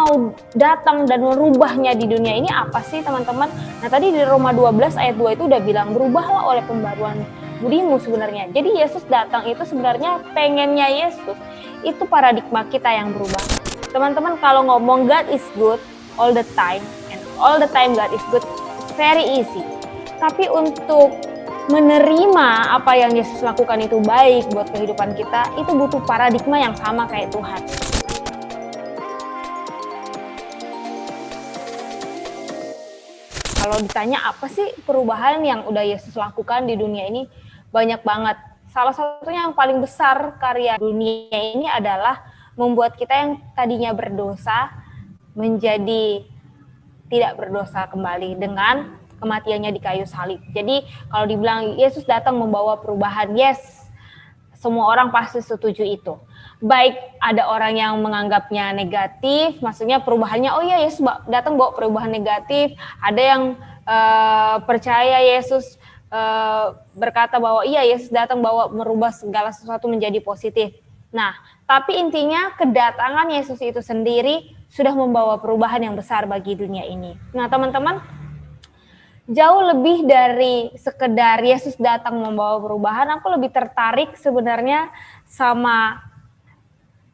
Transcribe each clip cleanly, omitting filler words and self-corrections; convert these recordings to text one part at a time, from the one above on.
mau datang dan merubahnya di dunia ini apa sih teman-teman? Nah tadi di Roma 12 ayat 2 itu udah bilang berubahlah oleh pembaruan budimu sebenarnya. Jadi Yesus datang itu sebenarnya pengennya Yesus itu paradigma kita yang berubah. Teman-teman kalau ngomong God is good all the time and all the time God is good, it's very easy. Tapi untuk menerima apa yang Yesus lakukan itu baik buat kehidupan kita, itu butuh paradigma yang sama kayak Tuhan. Kalau ditanya apa sih perubahan yang udah Yesus lakukan di dunia ini, banyak banget. Salah satunya yang paling besar karya dunia ini adalah membuat kita yang tadinya berdosa menjadi tidak berdosa kembali dengan kematiannya di kayu salib. Jadi kalau dibilang Yesus datang membawa perubahan, yes, semua orang pasti setuju itu. Baik ada orang yang menganggapnya negatif, maksudnya perubahannya, oh iya Yesus datang bawa perubahan negatif. Ada yang percaya Yesus berkata bahwa iya Yesus datang bawa merubah segala sesuatu menjadi positif. Nah, tapi intinya kedatangan Yesus itu sendiri sudah membawa perubahan yang besar bagi dunia ini. Nah, teman-teman, jauh lebih dari sekedar Yesus datang membawa perubahan, aku lebih tertarik sebenarnya sama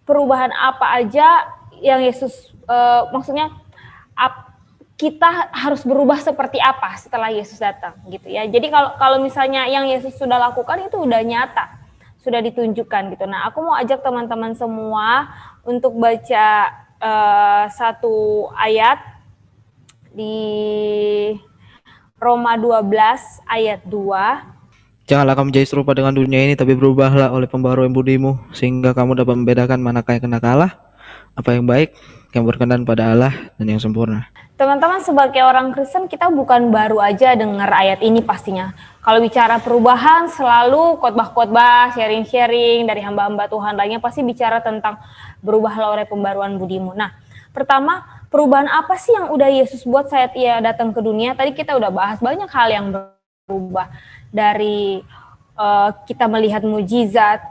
perubahan apa aja yang Yesus, maksudnya kita harus berubah seperti apa setelah Yesus datang gitu ya. Jadi kalau misalnya yang Yesus sudah lakukan itu udah nyata, sudah ditunjukkan gitu. Nah, aku mau ajak teman-teman semua untuk baca satu ayat di Roma 12 ayat 2. Janganlah kamu menjadi serupa dengan dunia ini, tapi berubahlah oleh pembaruan budimu, sehingga kamu dapat membedakan manakah yang kenak Allah, apa yang baik, yang berkenan pada Allah, dan yang sempurna. Teman-teman, sebagai orang Kristen kita bukan baru aja dengar ayat ini pastinya. Kalau bicara perubahan selalu khotbah-khotbah, sharing-sharing dari hamba-hamba Tuhan lainnya pasti bicara tentang berubahlah oleh pembaruan budimu. Nah, pertama, perubahan apa sih yang udah Yesus buat saat ia datang ke dunia? Tadi kita udah bahas banyak hal yang berubah. Dari kita melihat mujizat,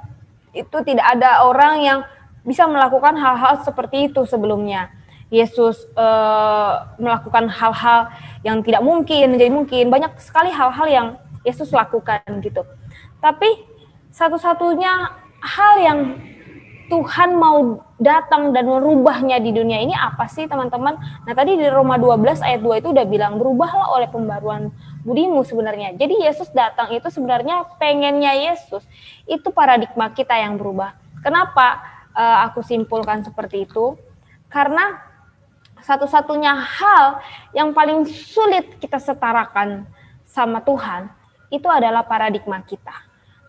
itu tidak ada orang yang bisa melakukan hal-hal seperti itu sebelumnya. Yesus melakukan hal-hal yang tidak mungkin menjadi mungkin. Banyak sekali hal-hal yang Yesus lakukan gitu. Tapi satu-satunya hal yang Tuhan mau datang dan merubahnya di dunia ini apa sih teman-teman? Nah tadi di Roma 12 ayat 2 itu udah bilang berubahlah oleh pembaruan budimu sebenarnya. Jadi Yesus datang itu sebenarnya pengennya Yesus itu paradigma kita yang berubah. Kenapa aku simpulkan seperti itu? Karena satu-satunya hal yang paling sulit kita setarakan sama Tuhan itu adalah paradigma kita.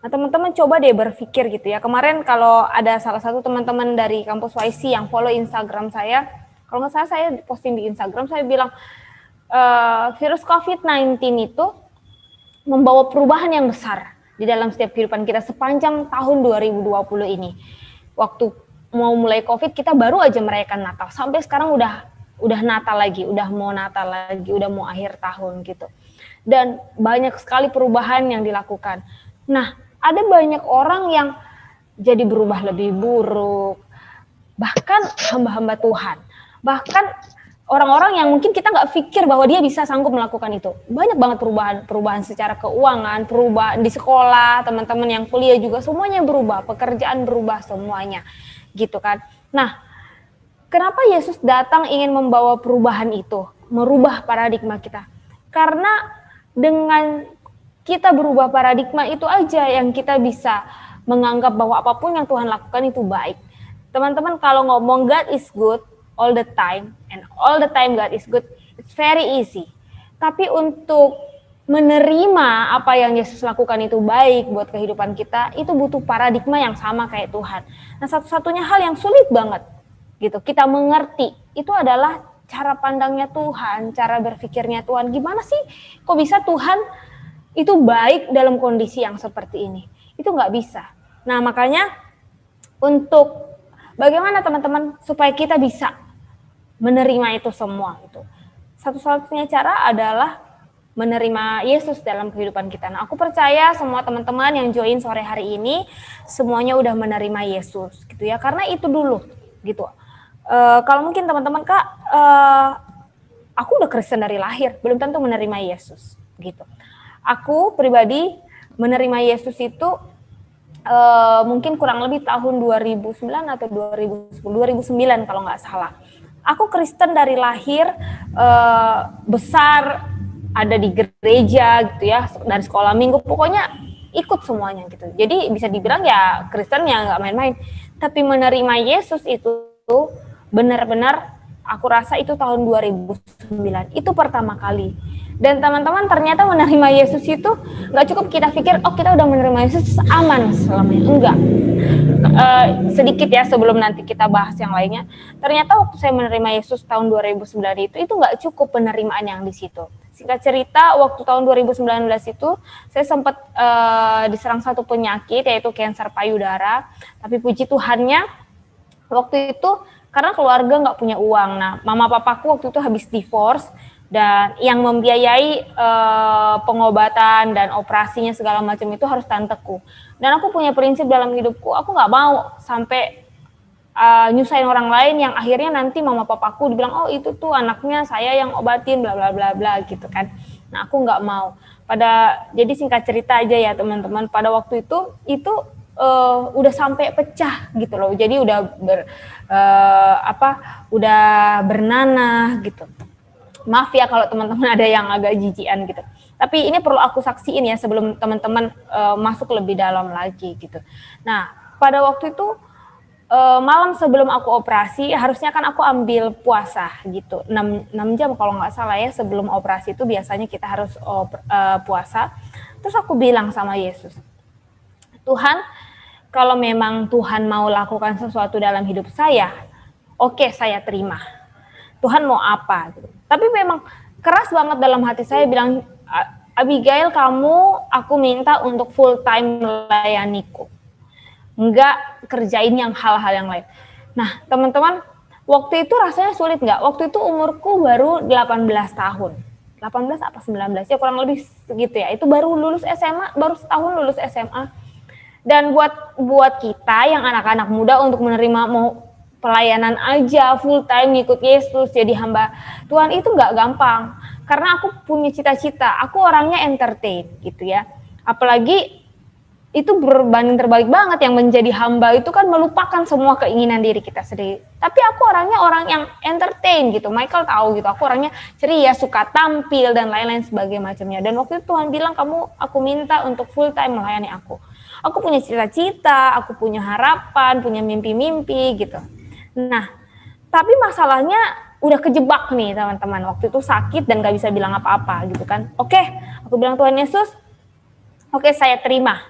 Nah teman-teman coba deh berpikir gitu ya. Kemarin kalau ada salah satu teman-teman dari kampus YC yang follow Instagram saya, kalau nggak salah saya posting di Instagram, saya bilang virus COVID-19 itu membawa perubahan yang besar di dalam setiap kehidupan kita sepanjang tahun 2020 ini. Waktu mau mulai COVID kita baru aja merayakan Natal, sampai sekarang udah Natal lagi, udah mau Natal lagi, udah mau akhir tahun gitu. Dan banyak sekali perubahan yang dilakukan. Nah, ada banyak orang yang jadi berubah lebih buruk, bahkan hamba-hamba Tuhan, bahkan orang-orang yang mungkin kita nggak pikir bahwa dia bisa sanggup melakukan itu. Banyak banget perubahan secara keuangan, perubahan di sekolah, teman-teman yang kuliah juga semuanya berubah, pekerjaan berubah semuanya, gitu kan. Nah, kenapa Yesus datang ingin membawa perubahan itu, merubah paradigma kita? Karena dengan kita berubah paradigma itu aja yang kita bisa menganggap bahwa apapun yang Tuhan lakukan itu baik. Teman-teman kalau ngomong God is good all the time and all the time God is good, it's very easy. Tapi untuk menerima apa yang Yesus lakukan itu baik buat kehidupan kita, itu butuh paradigma yang sama kayak Tuhan. Nah satu-satunya hal yang sulit banget gitu kita mengerti itu adalah cara pandangnya Tuhan, cara berpikirnya Tuhan. Gimana sih kok bisa Tuhan itu baik dalam kondisi yang seperti ini? Itu nggak bisa. Nah makanya untuk bagaimana teman-teman supaya kita bisa menerima itu semua itu, satu-satunya cara adalah menerima Yesus dalam kehidupan kita. Nah aku percaya semua teman-teman yang join sore hari ini semuanya udah menerima Yesus gitu ya, karena itu dulu gitu. Kalau mungkin teman-teman Kak, aku udah Kristen dari lahir, belum tentu menerima Yesus, gitu. Aku pribadi menerima Yesus itu mungkin kurang lebih tahun 2009 atau 2009 kalau nggak salah. Aku Kristen dari lahir, besar, ada di gereja gitu ya, dari sekolah minggu, pokoknya ikut semuanya gitu. Jadi bisa dibilang ya Kristen ya nggak main-main. Tapi menerima Yesus itu benar-benar aku rasa itu tahun 2009. Itu pertama kali. Dan teman-teman ternyata menerima Yesus itu nggak cukup kita pikir, oh kita udah menerima Yesus aman selamanya. Enggak. Sedikit ya sebelum nanti kita bahas yang lainnya. Ternyata waktu saya menerima Yesus tahun 2009 itu nggak cukup penerimaan yang di situ. Singkat cerita, waktu tahun 2019 itu saya sempat diserang satu penyakit yaitu kanker payudara. Tapi puji Tuhannya waktu itu karena keluarga nggak punya uang. Nah, mama papaku waktu itu habis divorce dan yang membiayai pengobatan dan operasinya segala macam itu harus tanteku. Dan aku punya prinsip dalam hidupku, aku nggak mau sampai nyusahin orang lain yang akhirnya nanti mama papaku dibilang, oh itu tuh anaknya saya yang obatin, bla bla bla bla gitu kan. Nah aku nggak mau. Jadi singkat cerita aja ya teman-teman, pada waktu itu udah sampai pecah gitu loh. Jadi udah udah bernanah gitu. Maaf ya kalau teman-teman ada yang agak jijian gitu. Tapi ini perlu aku saksiin ya sebelum teman-teman masuk lebih dalam lagi gitu. Nah, pada waktu itu malam sebelum aku operasi, harusnya kan aku ambil puasa gitu. 6 jam kalau nggak salah ya sebelum operasi itu biasanya kita harus puasa. Terus aku bilang sama Yesus, Tuhan, kalau memang Tuhan mau lakukan sesuatu dalam hidup saya, oke, saya terima. Tuhan mau apa gitu. Tapi memang keras banget dalam hati saya bilang, Abigail, aku minta untuk full time melayaniku. Enggak kerjain yang hal-hal yang lain. Nah, teman-teman, waktu itu rasanya sulit enggak? Waktu itu umurku baru 18 tahun. 18 apa 19 ya kurang lebih segitu ya. Itu baru lulus SMA, baru setahun lulus SMA. Dan buat kita yang anak-anak muda untuk menerima mau pelayanan aja full time ngikut Yesus jadi hamba Tuhan itu nggak gampang karena aku punya cita-cita, aku orangnya entertain gitu ya, apalagi itu berbanding terbalik banget, yang menjadi hamba itu kan melupakan semua keinginan diri kita sendiri, tapi aku orangnya orang yang entertain gitu. Michael tahu gitu, aku orangnya ceria, suka tampil dan lain-lain sebagainya macamnya. Dan waktu itu Tuhan bilang, aku minta untuk full time melayani aku punya cita-cita, aku punya harapan, punya mimpi-mimpi gitu. Nah, tapi masalahnya udah kejebak nih teman-teman. Waktu itu sakit dan gak bisa bilang apa-apa gitu kan. Oke, aku bilang Tuhan Yesus, oke saya terima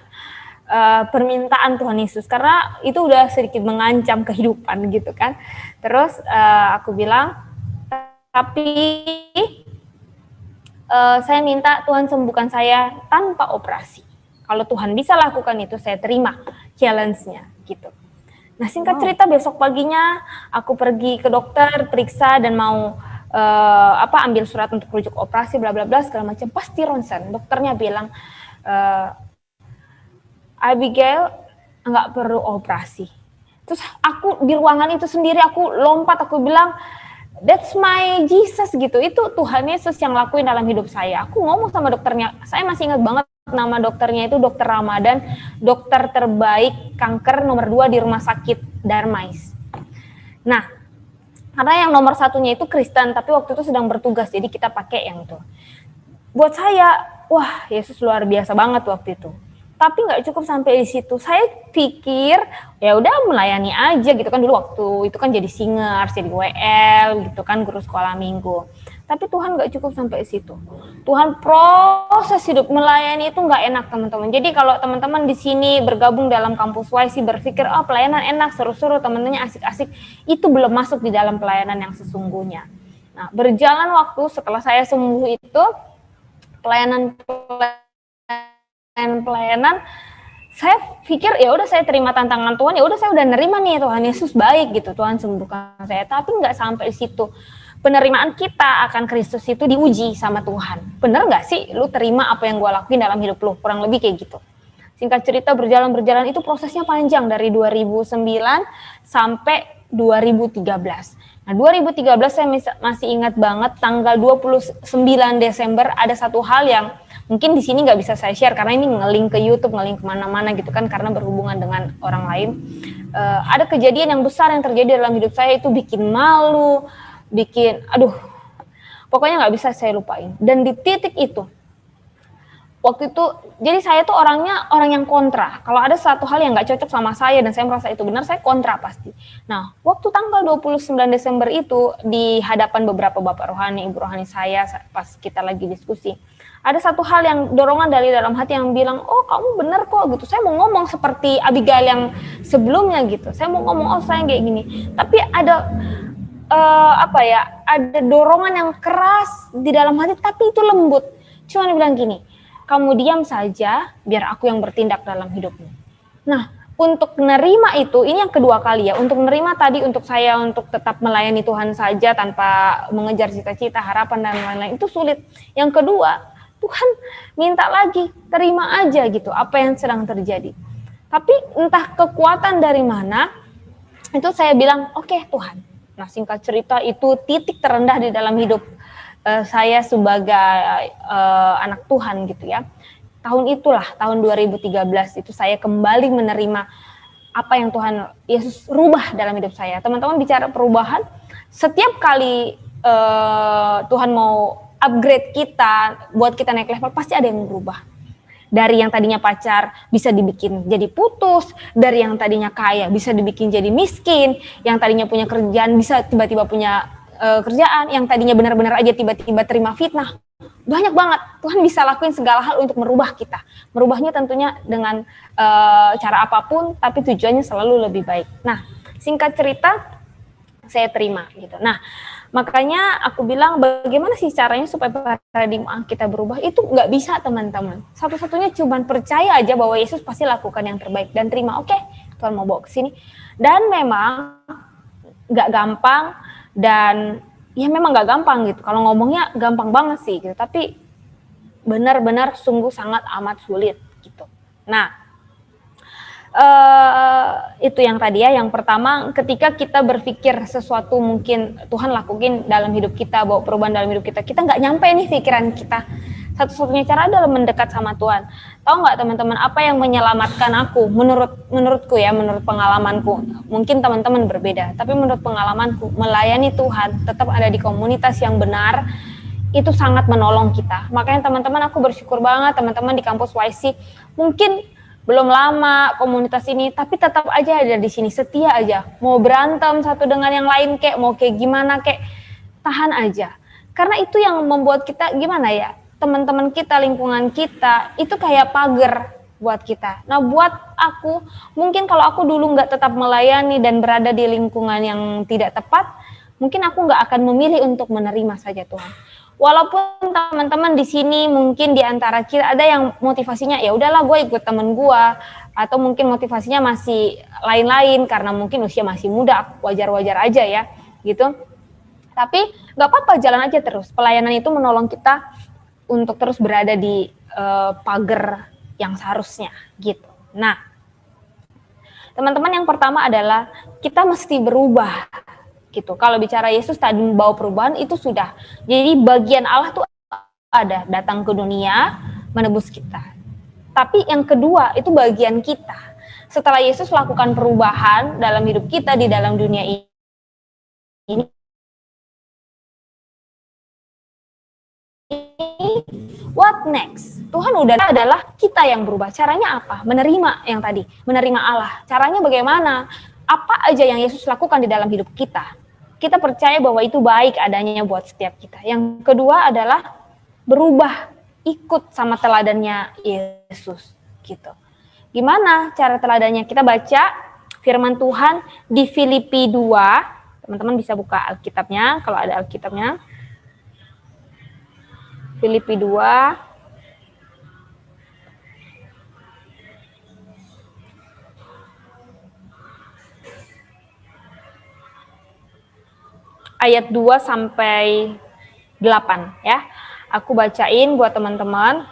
permintaan Tuhan Yesus. Karena itu udah sedikit mengancam kehidupan gitu kan. Terus aku bilang, tapi saya minta Tuhan sembuhkan saya tanpa operasi. Kalau Tuhan bisa lakukan itu, saya terima challenge-nya gitu. Nah singkat cerita besok paginya aku pergi ke dokter, periksa dan mau ambil surat untuk rujuk operasi bla bla bla segala macam. Pasti ronsen, dokternya bilang Abigail nggak perlu operasi. Terus aku di ruangan itu sendiri aku lompat, aku bilang that's my Jesus gitu. Itu Tuhan Yesus yang lakuin dalam hidup saya. Aku ngomong sama dokternya, saya masih ingat banget nama dokternya itu Dokter Ramadan, dokter terbaik kanker nomor 2 di rumah sakit Darmais. Nah, karena yang nomor satunya itu Kristen, tapi waktu itu sedang bertugas, jadi kita pakai yang itu. Buat saya, wah Yesus luar biasa banget waktu itu. Tapi nggak cukup sampai di situ. Saya pikir ya udah melayani aja gitu kan, dulu waktu itu kan jadi singer, jadi WL gitu kan, guru sekolah minggu. Tapi Tuhan nggak cukup sampai di situ. Tuhan proses hidup melayani itu nggak enak teman-teman. Jadi kalau teman-teman di sini bergabung dalam kampus YC berpikir pelayanan enak, seru-seru, teman-temannya asik-asik, itu belum masuk di dalam pelayanan yang sesungguhnya. Nah berjalan waktu setelah saya sembuh itu, pelayanan saya pikir ya udah saya terima tantangan Tuhan, ya udah saya udah nerima nih, Tuhan Yesus baik gitu, Tuhan sembuhkan saya. Tapi nggak sampai di situ. Penerimaan kita akan Kristus itu diuji sama Tuhan. Bener nggak sih lu terima apa yang gue lakuin dalam hidup lu? Kurang lebih kayak gitu. Singkat cerita berjalan itu prosesnya panjang dari 2009 sampai 2013. Nah, 2013 saya masih ingat banget tanggal 29 Desember ada satu hal yang mungkin di sini nggak bisa saya share karena ini nge-link ke YouTube, nge-link kemana-mana gitu kan karena berhubungan dengan orang lain. Ada kejadian yang besar yang terjadi dalam hidup saya itu bikin malu, pokoknya nggak bisa saya lupain. Dan di titik itu, waktu itu, jadi saya tuh orangnya orang yang kontra. Kalau ada satu hal yang nggak cocok sama saya dan saya merasa itu benar, saya kontra pasti. Nah, waktu tanggal 29 Desember itu di hadapan beberapa bapak rohani, ibu rohani saya pas kita lagi diskusi, ada satu hal yang dorongan dari dalam hati yang bilang, oh kamu benar kok gitu. Saya mau ngomong seperti Abigail yang sebelumnya gitu. Saya mau ngomong, oh saya kayak gini. Tapi ada ada dorongan yang keras di dalam hati, tapi itu lembut. Cuma dia bilang gini, kamu diam saja, biar aku yang bertindak dalam hidupmu. Nah, untuk menerima itu, ini yang kedua kali ya, untuk menerima tadi untuk saya untuk tetap melayani Tuhan saja tanpa mengejar cita-cita, harapan dan lain-lain, itu sulit. Yang kedua, Tuhan minta lagi, terima aja gitu, apa yang sedang terjadi. Tapi entah kekuatan dari mana, itu saya bilang, oke, Tuhan. Nah, singkat cerita itu titik terendah di dalam hidup saya sebagai anak Tuhan gitu ya. Tahun 2013 itu saya kembali menerima apa yang Tuhan Yesus rubah dalam hidup saya. Teman-teman bicara perubahan, setiap kali Tuhan mau upgrade kita, buat kita naik level, pasti ada yang berubah. Dari yang tadinya pacar bisa dibikin jadi putus, dari yang tadinya kaya bisa dibikin jadi miskin, yang tadinya punya kerjaan bisa tiba-tiba punya kerjaan, yang tadinya benar-benar aja tiba-tiba terima fitnah. Banyak banget, Tuhan bisa lakuin segala hal untuk merubah kita. Merubahnya tentunya dengan cara apapun, tapi tujuannya selalu lebih baik. Nah, singkat cerita, saya terima gitu. Nah, makanya aku bilang bagaimana sih caranya supaya paradigma kita berubah, itu nggak bisa teman-teman. Satu-satunya cuma percaya aja bahwa Yesus pasti lakukan yang terbaik dan terima, oke, Tuhan mau bawa ke sini. Dan memang nggak gampang dan ya memang nggak gampang gitu. Kalau ngomongnya gampang banget sih gitu, tapi benar-benar sungguh sangat amat sulit gitu. Nah, itu yang tadi ya, yang pertama ketika kita berpikir sesuatu mungkin Tuhan lakuin dalam hidup kita, bawa perubahan dalam hidup kita nggak nyampe nih pikiran kita, satu-satunya cara adalah mendekat sama Tuhan. Tahu nggak teman-teman apa yang menyelamatkan aku, menurutku ya, menurut pengalamanku, mungkin teman-teman berbeda, tapi menurut pengalamanku melayani Tuhan, tetap ada di komunitas yang benar, itu sangat menolong kita. Makanya teman-teman, aku bersyukur banget teman-teman di kampus YC mungkin belum lama komunitas ini, tapi tetap aja ada di sini, setia aja. Mau berantem satu dengan yang lain kek, mau kayak gimana kek, tahan aja. Karena itu yang membuat kita gimana ya, teman-teman kita, lingkungan kita, itu kayak pagar buat kita. Nah, buat aku, mungkin kalau aku dulu nggak tetap melayani dan berada di lingkungan yang tidak tepat, mungkin aku nggak akan memilih untuk menerima saja Tuhan. Walaupun teman-teman di sini mungkin di antara kita ada yang motivasinya ya udahlah gue ikut temen gue, atau mungkin motivasinya masih lain-lain karena mungkin usia masih muda, wajar-wajar aja ya gitu. Tapi nggak apa-apa, jalan aja terus. Pelayanan itu menolong kita untuk terus berada di pagar yang seharusnya gitu. Nah, teman-teman, yang pertama adalah kita mesti berubah. Gitu. Kalau bicara Yesus tadi membawa perubahan, itu sudah. Jadi bagian Allah tuh ada, datang ke dunia menebus kita. Tapi yang kedua itu bagian kita. Setelah Yesus lakukan perubahan dalam hidup kita di dalam dunia ini, what next? Tuhan udah adalah kita yang berubah. Caranya apa? Menerima yang tadi, menerima Allah. Caranya bagaimana? Apa aja yang Yesus lakukan di dalam hidup kita? Kita percaya bahwa itu baik adanya buat setiap kita. Yang kedua adalah berubah, ikut sama teladannya Yesus gitu. Gimana cara teladannya? Kita baca firman Tuhan di Filipi 2. Teman-teman bisa buka Alkitabnya kalau ada Alkitabnya. Filipi 2 ayat 2 sampai 8 ya. Aku bacain buat teman-teman.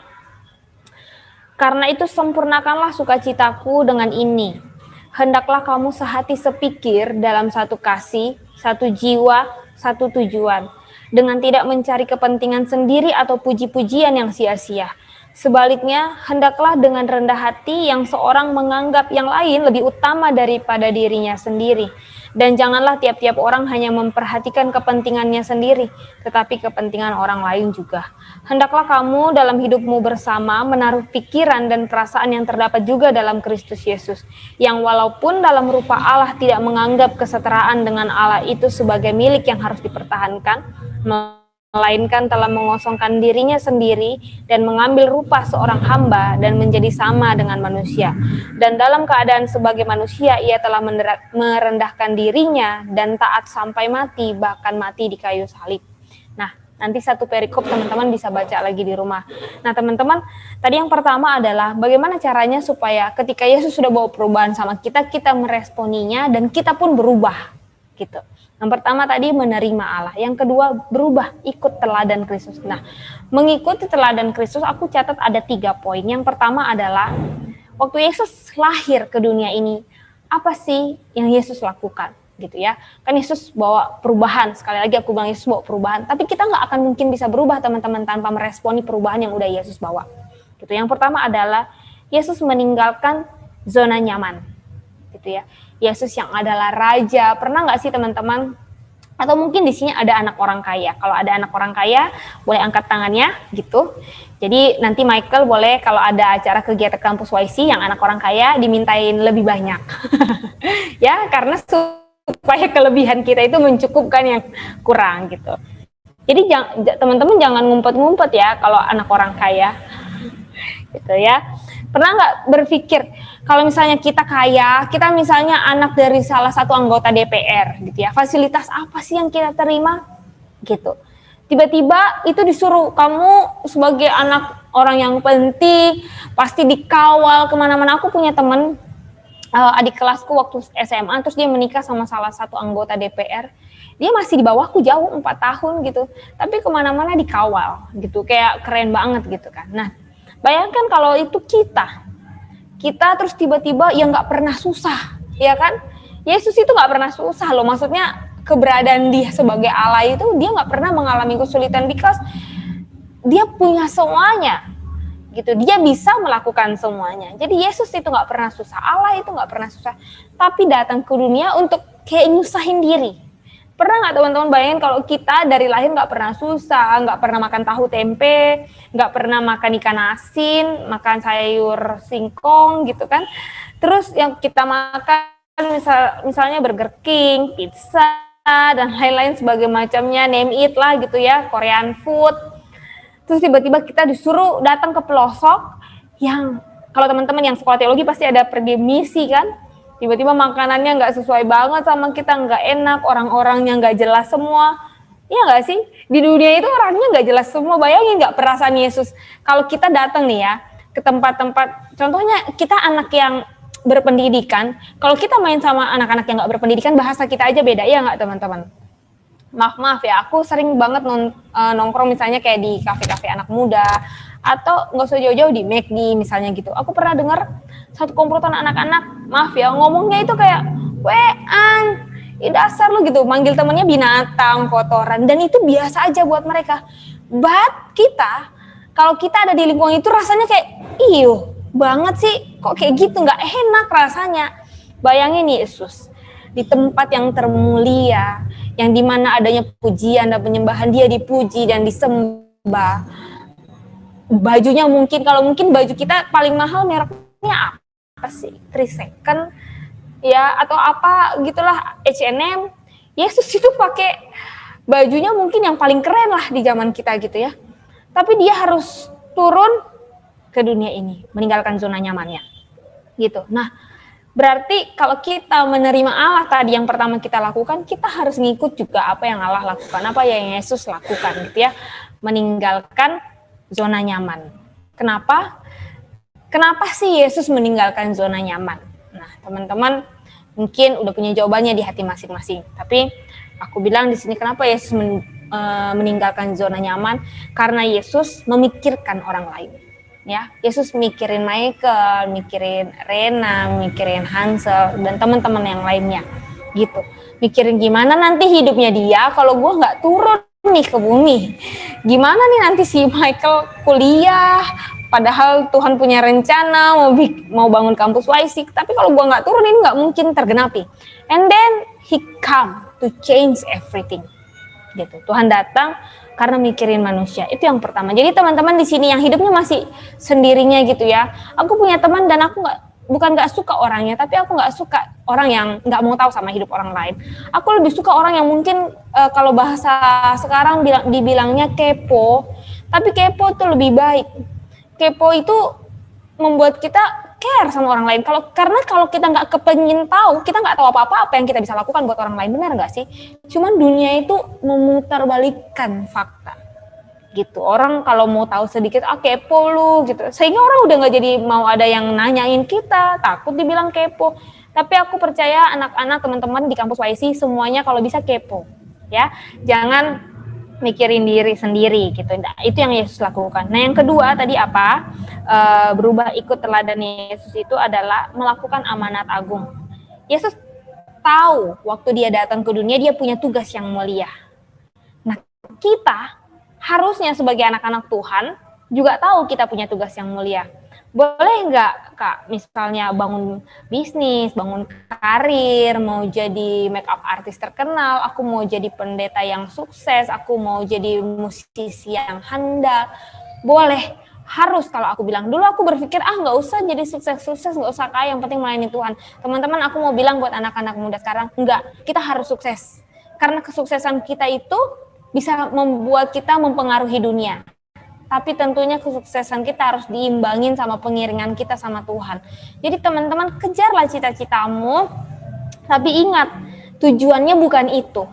Karena itu sempurnakanlah sukacitaku dengan ini. Hendaklah kamu sehati sepikir dalam satu kasih, satu jiwa, satu tujuan, dengan tidak mencari kepentingan sendiri atau puji-pujian yang sia-sia. Sebaliknya, hendaklah dengan rendah hati yang seorang menganggap yang lain lebih utama daripada dirinya sendiri. Dan janganlah tiap-tiap orang hanya memperhatikan kepentingannya sendiri, tetapi kepentingan orang lain juga. Hendaklah kamu dalam hidupmu bersama menaruh pikiran dan perasaan yang terdapat juga dalam Kristus Yesus, yang walaupun dalam rupa Allah tidak menganggap kesetaraan dengan Allah itu sebagai milik yang harus dipertahankan, melainkan telah mengosongkan dirinya sendiri dan mengambil rupa seorang hamba dan menjadi sama dengan manusia. Dan dalam keadaan sebagai manusia, ia telah merendahkan dirinya dan taat sampai mati, bahkan mati di kayu salib. Nah, nanti satu perikop teman-teman bisa baca lagi di rumah. Nah, teman-teman, tadi yang pertama adalah bagaimana caranya supaya ketika Yesus sudah bawa perubahan sama kita, kita meresponinya dan kita pun berubah, gitu. Yang pertama tadi menerima Allah, yang kedua berubah, ikut teladan Kristus. Nah, mengikuti teladan Kristus aku catat ada 3 poin. Yang pertama adalah waktu Yesus lahir ke dunia ini, apa sih yang Yesus lakukan, gitu ya? Kan Yesus bawa perubahan, sekali lagi aku bilang Yesus bawa perubahan, tapi kita nggak akan mungkin bisa berubah teman-teman tanpa meresponi perubahan yang udah Yesus bawa. Gitu. Yang pertama adalah Yesus meninggalkan zona nyaman, gitu ya. Yesus yang adalah raja. Pernah nggak sih teman-teman, atau mungkin di sini ada anak orang kaya. Kalau ada anak orang kaya, boleh angkat tangannya gitu. Jadi nanti Michael boleh kalau ada acara kegiatan kampus YC yang anak orang kaya dimintain lebih banyak. Ya, karena supaya kelebihan kita itu mencukupkan yang kurang gitu. Jadi teman-teman jangan ngumpet-ngumpet ya kalau anak orang kaya. Gitu ya. Pernah nggak berpikir kalau misalnya kita kaya, kita misalnya anak dari salah satu anggota DPR gitu ya, fasilitas apa sih yang kita terima gitu. Tiba-tiba itu disuruh kamu sebagai anak orang yang penting pasti dikawal kemana-mana. Aku punya temen adik kelasku waktu SMA, terus dia menikah sama salah satu anggota DPR. Dia masih di bawahku jauh 4 tahun gitu, tapi kemana-mana dikawal gitu, kayak keren banget gitu kan. Nah, bayangkan kalau itu kita terus tiba-tiba ya nggak pernah susah, ya kan? Yesus itu nggak pernah susah loh, maksudnya keberadaan dia sebagai Allah itu dia nggak pernah mengalami kesulitan because dia punya semuanya, gitu. Dia bisa melakukan semuanya. Jadi Yesus itu nggak pernah susah, Allah itu nggak pernah susah, tapi datang ke dunia untuk kayak nyusahin diri. Pernah nggak teman-teman bayangin kalau kita dari lahir nggak pernah susah, nggak pernah makan tahu tempe, nggak pernah makan ikan asin, makan sayur singkong gitu kan. Terus yang kita makan misalnya Burger King, pizza, dan lain-lain sebagai macamnya, name it lah gitu ya, Korean food. Terus tiba-tiba kita disuruh datang ke pelosok yang kalau teman-teman yang sekolah teologi pasti ada pergi misi kan. Tiba-tiba makanannya nggak sesuai banget sama kita, nggak enak, orang-orangnya nggak jelas semua. Iya nggak sih? Di dunia itu orangnya nggak jelas semua. Bayangin nggak perasaan Yesus. Kalau kita datang nih ya, ke tempat-tempat, contohnya kita anak yang berpendidikan, kalau kita main sama anak-anak yang nggak berpendidikan, bahasa kita aja beda, ya nggak teman-teman? Maaf ya, aku sering banget nongkrong misalnya kayak di kafe-kafe anak muda, atau nggak usah jauh-jauh di McD misalnya gitu. Aku pernah dengar satu komplotan anak-anak, maaf ya, ngomongnya itu kayak wean, dasar lu gitu, manggil temennya binatang, kotoran, dan itu biasa aja buat mereka. But kita, kalau kita ada di lingkungan itu rasanya kayak, iyo banget sih, kok kayak gitu, nggak enak rasanya. Bayangin Yesus di tempat yang termulia, yang dimana adanya pujian dan penyembahan, dia dipuji dan disembah. Bajunya mungkin, kalau mungkin baju kita paling mahal mereknya apa sih? 3 second ya, atau apa gitulah, H&M. Yesus itu pakai bajunya mungkin yang paling keren lah di zaman kita gitu ya. Tapi dia harus turun ke dunia ini, meninggalkan zona nyamannya. Gitu. Nah, berarti kalau kita menerima Allah tadi yang pertama kita lakukan, kita harus ngikut juga apa yang Allah lakukan, apa yang Yesus lakukan gitu ya. Meninggalkan zona nyaman. Kenapa? Kenapa sih Yesus meninggalkan zona nyaman? Nah, teman-teman mungkin udah punya jawabannya di hati masing-masing. Tapi aku bilang di sini kenapa Yesus meninggalkan zona nyaman? Karena Yesus memikirkan orang lain. Ya, Yesus mikirin Michael, mikirin Rena, mikirin Hansel dan teman-teman yang lainnya, gitu. Mikirin gimana nanti hidupnya dia kalau gue nggak turun nih ke bumi. Gimana nih nanti si Michael kuliah, padahal Tuhan punya rencana mau bangun kampus YC, tapi kalau gue nggak turun ini nggak mungkin tergenapi. And then he come to change everything. Gitu. Tuhan datang karena mikirin manusia. Itu yang pertama. Jadi teman-teman di sini yang hidupnya masih sendirinya gitu ya. Aku punya teman dan aku bukan nggak suka orangnya, tapi aku nggak suka orang yang nggak mau tahu sama hidup orang lain. Aku lebih suka orang yang mungkin kalau bahasa sekarang dibilangnya kepo, tapi kepo itu lebih baik. Kepo itu membuat kita care sama orang lain. Karena kalau kita nggak kepengin tahu, kita nggak tahu apa yang kita bisa lakukan buat orang lain, benar nggak sih? Cuman dunia itu memutarbalikkan fakta, gitu. Orang kalau mau tahu sedikit, kepo lu, gitu. Sehingga orang udah nggak jadi mau ada yang nanyain kita, takut dibilang kepo. Tapi aku percaya anak-anak teman-teman di kampus YC semuanya kalau bisa kepo, ya. Jangan mikirin diri sendiri gitu. Nah, itu yang Yesus lakukan. Nah, yang kedua tadi apa? Berubah ikut teladan Yesus itu adalah melakukan amanat agung. Yesus tahu waktu dia datang ke dunia dia punya tugas yang mulia. Nah, kita harusnya sebagai anak-anak Tuhan juga tahu kita punya tugas yang mulia. Boleh nggak Kak, misalnya bangun bisnis, bangun karir, mau jadi makeup artis terkenal, aku mau jadi pendeta yang sukses, aku mau jadi musisi yang handal, boleh, harus. Kalau aku bilang dulu aku berpikir nggak usah jadi sukses, nggak usah kaya, yang penting melayani Tuhan. Teman-teman, aku mau bilang buat anak-anak muda sekarang, enggak, kita harus sukses. Karena kesuksesan kita itu bisa membuat kita mempengaruhi dunia. Tapi tentunya kesuksesan kita harus diimbangin sama pengiringan kita sama Tuhan. Jadi teman-teman, kejarlah cita-citamu, tapi ingat, tujuannya bukan itu.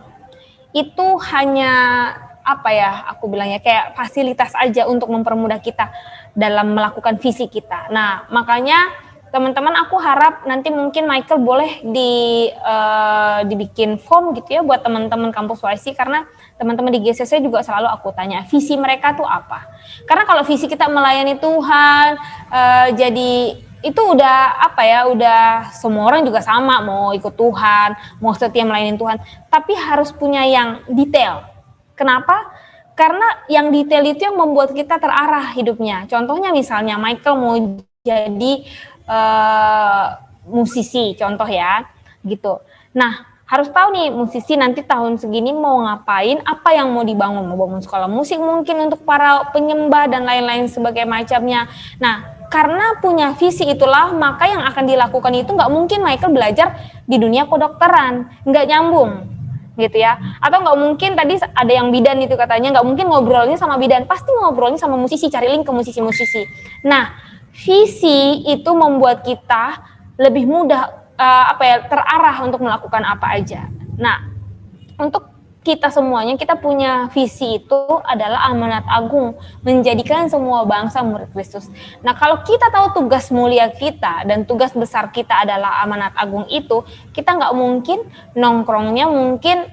Itu hanya aku bilangnya kayak fasilitas aja untuk mempermudah kita dalam melakukan visi kita. Nah, makanya teman-teman, aku harap nanti mungkin Michael boleh dibikin form gitu ya buat teman-teman kampus YC, karena teman-teman di GCC juga selalu aku tanya visi mereka tuh apa. Karena kalau visi kita melayani Tuhan, jadi itu udah udah semua orang juga sama, mau ikut Tuhan, mau setia melayani Tuhan, tapi harus punya yang detail. Kenapa? Karena yang detail itu yang membuat kita terarah hidupnya. Contohnya misalnya Michael mau jadi musisi, contoh ya, gitu. Nah, harus tahu nih musisi nanti tahun segini mau ngapain, apa yang mau dibangun, mau bangun sekolah musik mungkin untuk para penyembah dan lain-lain sebagai macamnya. Nah, karena punya visi itulah maka yang akan dilakukan itu nggak mungkin Michael belajar di dunia kedokteran, nggak nyambung gitu ya. Atau nggak mungkin tadi ada yang bidan itu katanya, nggak mungkin ngobrolnya sama bidan, pasti ngobrolnya sama musisi, cari link ke musisi-musisi. Nah, visi itu membuat kita lebih mudah terarah untuk melakukan apa aja. Nah, untuk kita semuanya, kita punya visi itu adalah amanat agung, menjadikan semua bangsa murid Kristus. Nah, kalau kita tahu tugas mulia kita dan tugas besar kita adalah amanat agung itu, kita nggak mungkin nongkrongnya, mungkin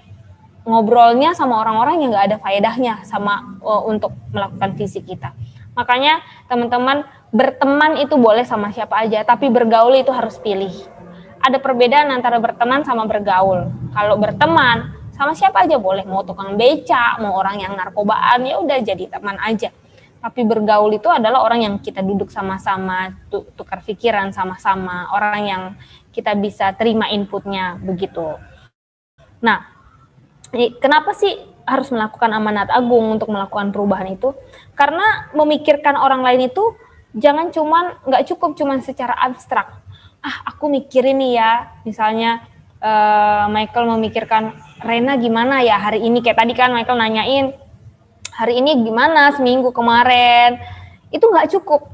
ngobrolnya sama orang-orang yang nggak ada faedahnya sama untuk melakukan visi kita. Makanya teman-teman, berteman itu boleh sama siapa aja, tapi bergaul itu harus pilih. Ada perbedaan antara berteman sama bergaul. Kalau berteman sama siapa aja boleh, mau tukang beca, mau orang yang narkobaan, ya udah jadi teman aja. Tapi bergaul itu adalah orang yang kita duduk sama-sama, tukar pikiran sama-sama, orang yang kita bisa terima inputnya begitu. Nah, kenapa sih harus melakukan amanat agung untuk melakukan perubahan itu? Karena memikirkan orang lain itu nggak cukup cuman secara abstrak. Aku mikirin nih ya, misalnya Michael memikirkan Rena gimana ya hari ini, kayak tadi kan Michael nanyain hari ini gimana seminggu kemarin, itu nggak cukup.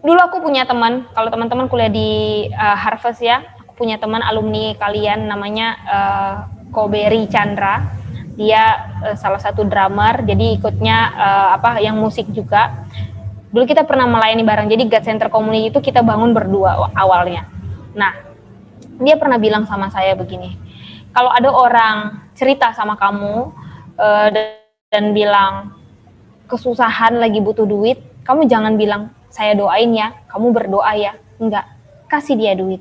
Dulu aku punya teman, kalau teman-teman kuliah di Harvard ya, aku punya teman alumni kalian namanya Koberi Chandra. Dia salah satu drummer, jadi ikutnya yang musik juga. Dulu kita pernah melayani bareng, jadi God Center Community itu kita bangun berdua awalnya. Nah, dia pernah bilang sama saya begini, kalau ada orang cerita sama kamu dan bilang, kesusahan, lagi butuh duit, kamu jangan bilang, saya doain ya, kamu berdoa ya. Enggak, kasih dia duit.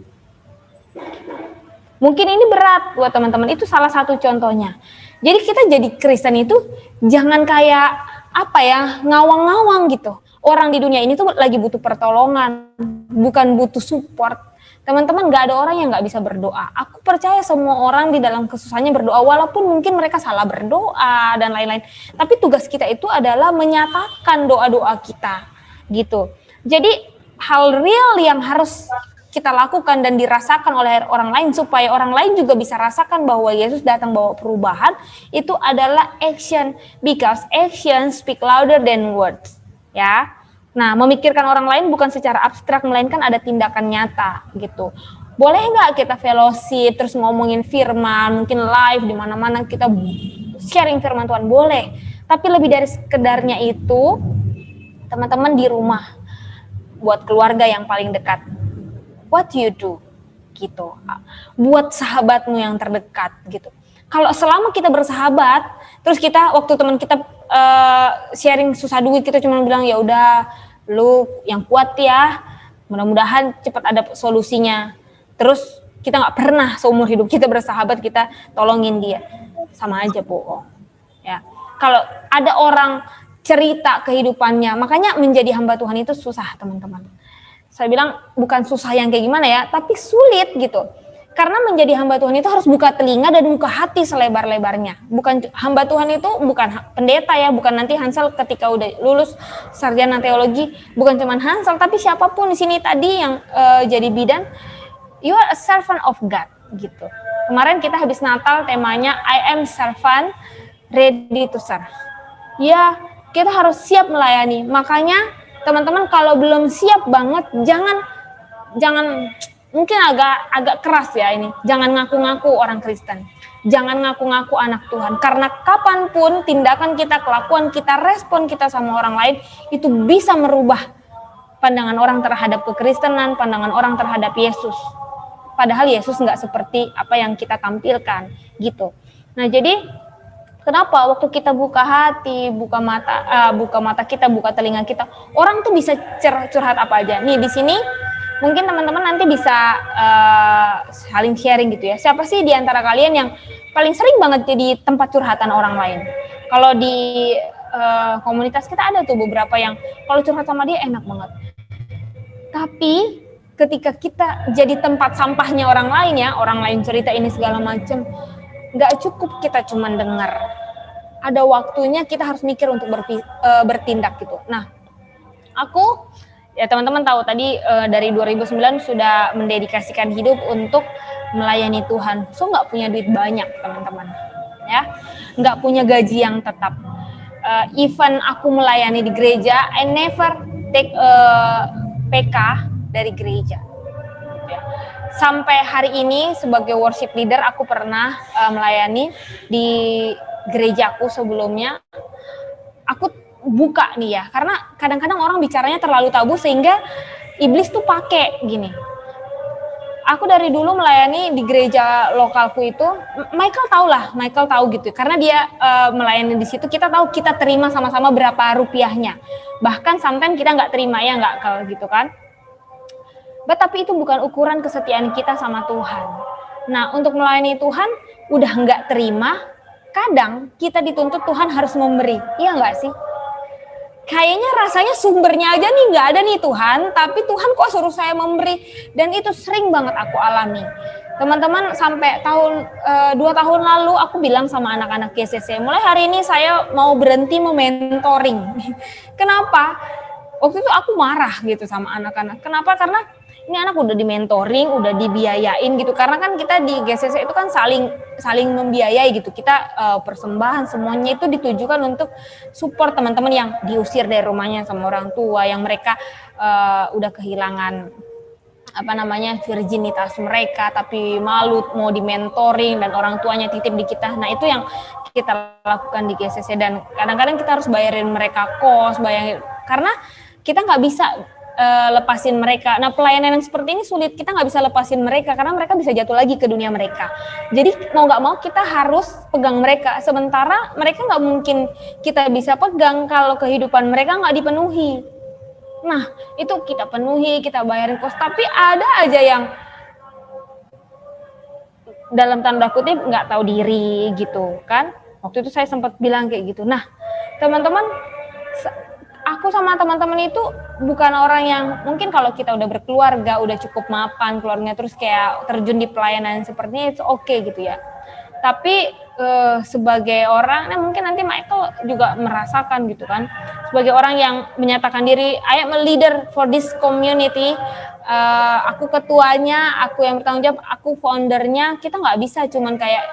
Mungkin ini berat buat teman-teman, itu salah satu contohnya. Jadi kita jadi Kristen itu jangan kayak apa ya, ngawang-ngawang gitu. Orang di dunia ini tuh lagi butuh pertolongan, bukan butuh support. Teman-teman, gak ada orang yang gak bisa berdoa. Aku percaya semua orang di dalam kesusahannya berdoa, walaupun mungkin mereka salah berdoa dan lain-lain. Tapi tugas kita itu adalah menyatakan doa-doa kita, gitu. Jadi hal real yang harus kita lakukan dan dirasakan oleh orang lain supaya orang lain juga bisa rasakan bahwa Yesus datang bawa perubahan, itu adalah action, because action speak louder than words. Ya. Nah, memikirkan orang lain bukan secara abstrak, melainkan ada tindakan nyata gitu. Boleh nggak kita fellowship, terus ngomongin firman, mungkin live di mana-mana kita sharing firman Tuhan, boleh. Tapi lebih dari sekedarnya itu, teman-teman di rumah, buat keluarga yang paling dekat, what you do gitu. Buat sahabatmu yang terdekat gitu. Kalau selama kita bersahabat, terus kita waktu teman kita sharing susah duit, kita cuma bilang ya udah lu yang kuat ya, mudah-mudahan cepat ada solusinya. Terus kita nggak pernah seumur hidup kita bersahabat kita tolongin dia, sama aja bohong ya. Kalau ada orang cerita kehidupannya, makanya menjadi hamba Tuhan itu susah teman-teman. Saya bilang bukan susah yang kayak gimana ya, tapi sulit gitu. Karena menjadi hamba Tuhan itu harus buka telinga dan buka hati selebar-lebarnya. Bukan hamba Tuhan itu bukan pendeta ya, bukan nanti Hansel ketika udah lulus sarjana teologi, bukan cuma Hansel, tapi siapapun di sini tadi yang jadi bidan, you are a servant of God gitu. Kemarin kita habis Natal temanya I am servant ready to serve. Ya, kita harus siap melayani. Makanya teman-teman kalau belum siap banget, jangan mungkin agak keras ya ini. Jangan ngaku-ngaku orang Kristen. Jangan ngaku-ngaku anak Tuhan. Karena kapanpun tindakan kita, kelakuan kita, respon kita sama orang lain itu bisa merubah pandangan orang terhadap kekristenan, pandangan orang terhadap Yesus. Padahal Yesus nggak seperti apa yang kita tampilkan gitu. Nah jadi kenapa waktu kita buka hati, buka mata kita, buka telinga kita, orang tuh bisa curhat apa aja. Nih di sini mungkin teman-teman nanti bisa saling sharing gitu ya. Siapa sih di antara kalian yang paling sering banget jadi tempat curhatan orang lain? Kalau di komunitas kita ada tuh beberapa yang kalau curhat sama dia enak banget. Tapi ketika kita jadi tempat sampahnya orang lain ya, orang lain cerita ini segala macam, nggak cukup kita cuman dengar. Ada waktunya kita harus mikir untuk bertindak gitu. Nah, aku ya teman-teman tahu tadi dari 2009 sudah mendedikasikan hidup untuk melayani Tuhan. So nggak punya duit banyak teman-teman, ya, nggak punya gaji yang tetap. Even aku melayani di gereja, I never take PK dari gereja. Ya. Sampai hari ini sebagai worship leader aku pernah melayani di gerejaku sebelumnya. Aku buka nih ya, karena kadang-kadang orang bicaranya terlalu tabu sehingga iblis tuh pakai gini. Aku dari dulu melayani di gereja lokalku itu, Michael tahu gitu, karena dia melayani di situ, kita tahu kita terima sama-sama berapa rupiahnya. Bahkan sometimes kita nggak terima ya, nggak kalau gitu kan. Tapi itu bukan ukuran kesetiaan kita sama Tuhan. Nah untuk melayani Tuhan udah nggak terima, kadang kita dituntut Tuhan harus memberi, iya nggak sih? Kayaknya rasanya sumbernya aja nih nggak ada nih Tuhan, tapi Tuhan kok suruh saya memberi, dan itu sering banget aku alami. Teman-teman sampai 2 tahun lalu aku bilang sama anak-anak GCC, mulai hari ini saya mau berhenti mementoring. Kenapa? Waktu itu aku marah gitu sama anak-anak. Kenapa? Karena ini anak udah di-mentoring, udah dibiayain gitu. Karena kan kita di GCC itu kan saling membiayai gitu. Kita persembahan semuanya itu ditujukan untuk support teman-teman yang diusir dari rumahnya sama orang tua, yang mereka udah kehilangan virginitas mereka, tapi malu mau di-mentoring dan orang tuanya titip di kita. Nah, itu yang kita lakukan di GCC, dan kadang-kadang kita harus bayarin mereka kos, karena kita nggak bisa lepasin mereka. Nah, pelayanan yang seperti ini sulit, kita nggak bisa lepasin mereka karena mereka bisa jatuh lagi ke dunia mereka. Jadi mau nggak mau kita harus pegang mereka, sementara mereka nggak mungkin kita bisa pegang kalau kehidupan mereka nggak dipenuhi. Nah, itu kita penuhi, kita bayarin kos, tapi ada aja yang dalam tanda kutip nggak tahu diri gitu kan. Waktu itu saya sempat bilang kayak gitu. Nah, teman-teman, aku sama teman-teman itu bukan orang yang mungkin kalau kita udah berkeluarga, udah cukup mapan keluarganya, terus kayak terjun di pelayanan sepertinya itu oke gitu ya. Tapi sebagai orang, nah mungkin nanti Michael juga merasakan gitu kan, sebagai orang yang menyatakan diri, I am a leader for this community, aku ketuanya, aku yang bertanggung jawab, aku foundernya, kita nggak bisa cuman kayak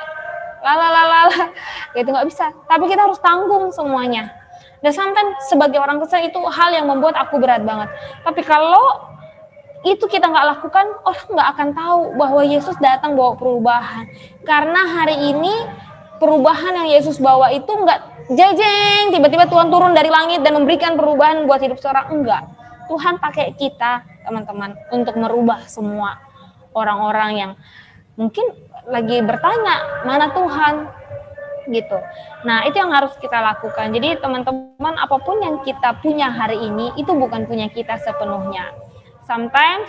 lalalala gitu, nggak bisa. Tapi kita harus tanggung semuanya. Dan sometimes sebagai orang Kristen itu hal yang membuat aku berat banget. Tapi kalau itu kita nggak lakukan, orang nggak akan tahu bahwa Yesus datang bawa perubahan. Karena hari ini perubahan yang Yesus bawa itu nggak jejeng, tiba-tiba Tuhan turun dari langit dan memberikan perubahan buat hidup seorang, enggak. Tuhan pakai kita, teman-teman, untuk merubah semua orang-orang yang mungkin lagi bertanya, mana Tuhan? Gitu. Nah, itu yang harus kita lakukan. Jadi teman-teman, apapun yang kita punya hari ini itu bukan punya kita sepenuhnya. Sometimes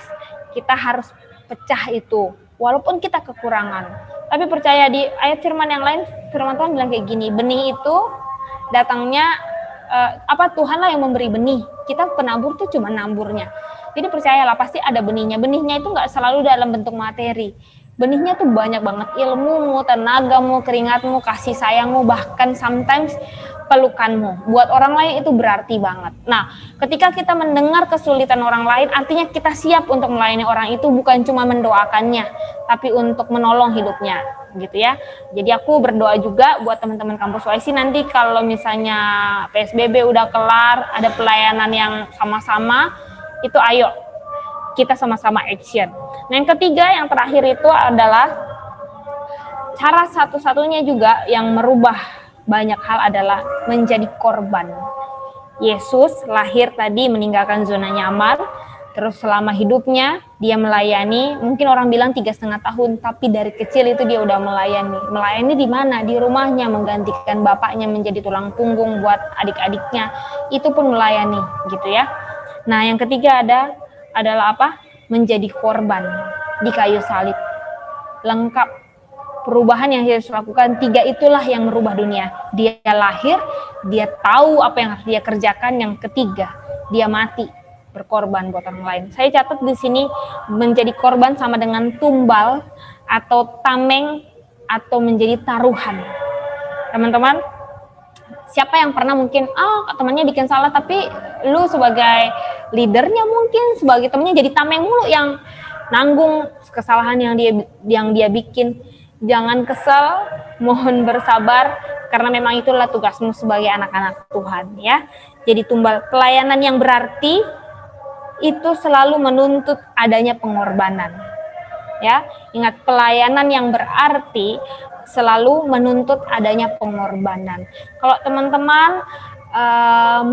kita harus pecah itu walaupun kita kekurangan. Tapi percaya, di ayat firman yang lain, firman Tuhan bilang kayak gini, benih itu datangnya Tuhanlah yang memberi benih. Kita penabur tuh cuma namburnya. Jadi percayalah, pasti ada benihnya. Benihnya itu nggak selalu dalam bentuk materi. Benihnya tuh banyak banget, ilmumu, tenagamu, keringatmu, kasih sayangmu, bahkan sometimes pelukanmu. Buat orang lain itu berarti banget. Nah, ketika kita mendengar kesulitan orang lain, artinya kita siap untuk melayani orang itu, bukan cuma mendoakannya, tapi untuk menolong hidupnya, gitu ya. Jadi aku berdoa juga buat teman-teman kampus YC, nanti kalau misalnya PSBB udah kelar, ada pelayanan yang sama-sama, itu ayo kita sama-sama action. Nah, yang ketiga, yang terakhir itu adalah cara satu-satunya juga yang merubah banyak hal adalah menjadi korban. Yesus lahir tadi meninggalkan zona nyaman, terus selama hidupnya dia melayani, mungkin orang bilang 3,5 tahun, tapi dari kecil itu dia udah melayani. Melayani di mana? Di rumahnya, menggantikan bapaknya menjadi tulang punggung buat adik-adiknya, itu pun melayani gitu ya. Nah, yang ketiga adalah apa? Menjadi korban di kayu salib. Lengkap perubahan yang Yesus lakukan, 3 itulah yang merubah dunia. Dia lahir, dia tahu apa yang harus dia kerjakan. Yang ketiga, dia mati berkorban buat orang lain. Saya catat di sini, menjadi korban sama dengan tumbal atau tameng atau menjadi taruhan. Teman-teman, siapa yang pernah mungkin temannya bikin salah, tapi lu sebagai leadernya mungkin sebagai temannya jadi tameng mulu yang nanggung kesalahan yang dia bikin. Jangan kesel, mohon bersabar, karena memang itulah tugasmu sebagai anak-anak Tuhan ya. Jadi tumbal, pelayanan yang berarti itu selalu menuntut adanya pengorbanan. Ya, ingat, pelayanan yang berarti selalu menuntut adanya pengorbanan. Kalau teman-teman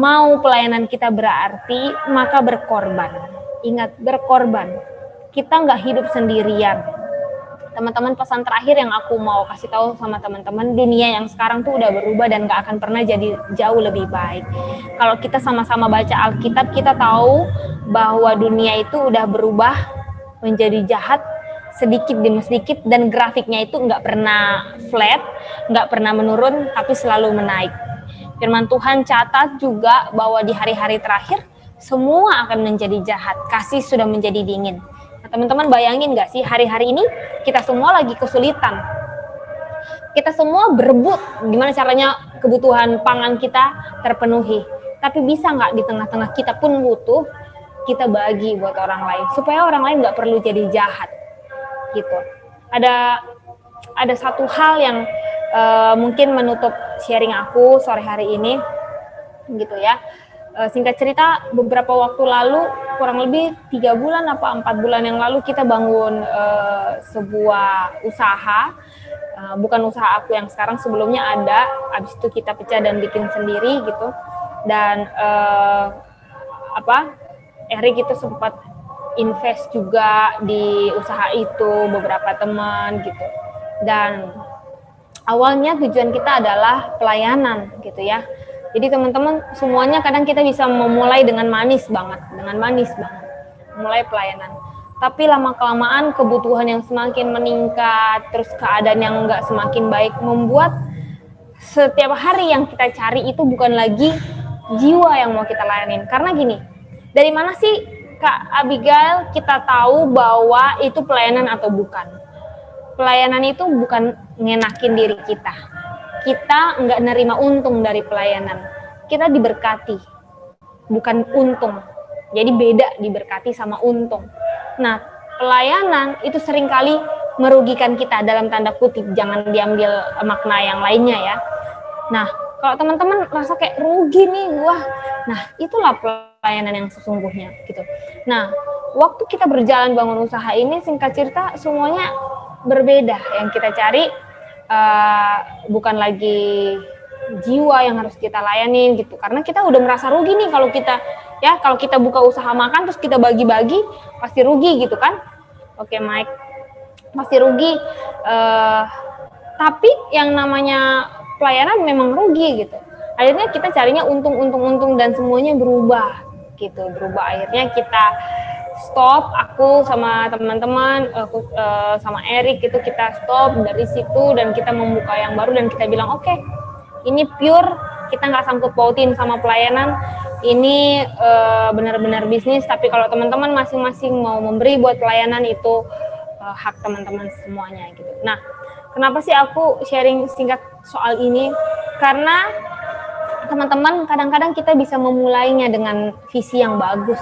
mau pelayanan kita berarti, maka berkorban. Ingat, berkorban. Kita nggak hidup sendirian. Teman-teman, pesan terakhir yang aku mau kasih tahu sama teman-teman, dunia yang sekarang tuh udah berubah dan gak akan pernah jadi jauh lebih baik. Kalau kita sama-sama baca Alkitab, kita tahu bahwa dunia itu udah berubah menjadi jahat sedikit demi sedikit, dan grafiknya itu gak pernah flat, gak pernah menurun, tapi selalu menaik. Firman Tuhan catat juga bahwa di hari-hari terakhir semua akan menjadi jahat, kasih sudah menjadi dingin. Teman-teman bayangin gak sih, hari-hari ini kita semua lagi kesulitan. Kita semua berebut gimana caranya kebutuhan pangan kita terpenuhi. Tapi bisa gak di tengah-tengah kita pun butuh, kita bagi buat orang lain, supaya orang lain gak perlu jadi jahat gitu. Ada satu hal yang mungkin menutup sharing aku sore hari ini gitu ya. Singkat cerita, beberapa waktu lalu, kurang lebih 3 bulan apa 4 bulan yang lalu, kita bangun sebuah usaha. Bukan usaha aku yang sekarang, sebelumnya ada, habis itu kita pecah dan bikin sendiri gitu. Dan Erik itu sempat invest juga di usaha itu, beberapa teman gitu. Dan awalnya tujuan kita adalah pelayanan gitu ya. Jadi teman-teman semuanya kadang kita bisa memulai dengan manis banget, mulai pelayanan. Tapi lama-kelamaan kebutuhan yang semakin meningkat, terus keadaan yang nggak semakin baik membuat setiap hari yang kita cari itu bukan lagi jiwa yang mau kita layanin. Karena gini, dari mana sih Kak Abigail kita tahu bahwa itu pelayanan atau bukan? Pelayanan itu bukan ngenakin diri kita. Kita nggak nerima untung dari pelayanan. Kita diberkati, bukan untung. Jadi beda diberkati sama untung. Nah, pelayanan itu seringkali merugikan kita dalam tanda kutip. Jangan diambil makna yang lainnya ya. Nah, kalau teman-teman rasa kayak rugi nih, wah, nah itulah pelayanan yang sesungguhnya gitu. Nah, waktu kita berjalan bangun usaha ini, singkat cerita semuanya berbeda. Yang kita cari bukan lagi jiwa yang harus kita layanin gitu, karena kita udah merasa rugi nih kalau kita buka usaha makan terus kita bagi-bagi pasti rugi gitu kan. Oke Mike, pasti rugi. Tapi yang namanya pelayanan memang rugi gitu. Akhirnya kita carinya untung dan semuanya berubah gitu. Akhirnya kita stop, aku sama teman-teman, sama Erik itu kita stop dari situ dan kita membuka yang baru dan kita bilang oke, ini pure, kita nggak sangkut pautin sama pelayanan, ini benar-benar bisnis. Tapi kalau teman-teman masing-masing mau memberi buat pelayanan itu hak teman-teman semuanya gitu. Nah, kenapa sih aku sharing singkat soal ini? Karena teman-teman kadang-kadang kita bisa memulainya dengan visi yang bagus,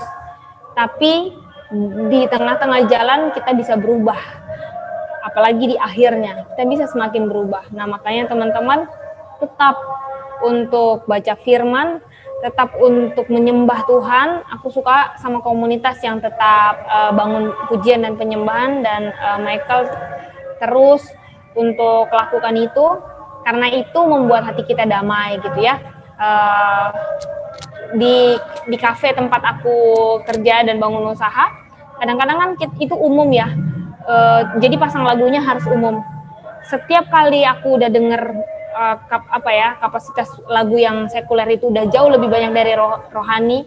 tapi di tengah-tengah jalan kita bisa berubah, apalagi di akhirnya kita bisa semakin berubah. Nah, makanya teman-teman tetap untuk baca firman, tetap untuk menyembah Tuhan. Aku suka sama komunitas yang tetap bangun pujian dan penyembahan, dan Michael terus untuk lakukan itu, karena itu membuat hati kita damai gitu ya. Di kafe tempat aku kerja dan bangun usaha, kadang-kadang kan itu umum ya, jadi pasang lagunya harus umum. Setiap kali aku udah denger kapasitas lagu yang sekuler itu udah jauh lebih banyak dari rohani,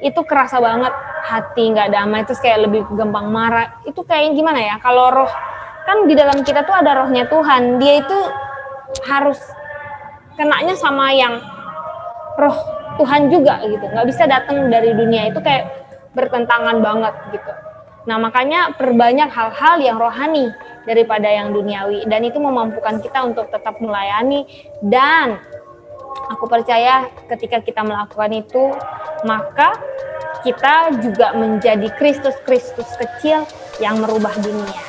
itu kerasa banget hati nggak damai, terus kayak lebih gampang marah. Itu kayak gimana ya, kalau roh kan di dalam kita tuh ada rohnya Tuhan, dia itu harus kenanya sama yang roh Tuhan juga gitu, nggak bisa datang dari dunia, itu kayak bertentangan banget gitu. Nah, makanya perbanyak hal-hal yang rohani daripada yang duniawi, dan itu memampukan kita untuk tetap melayani. Dan aku percaya ketika kita melakukan itu, maka kita juga menjadi Kristus kecil yang merubah dunia.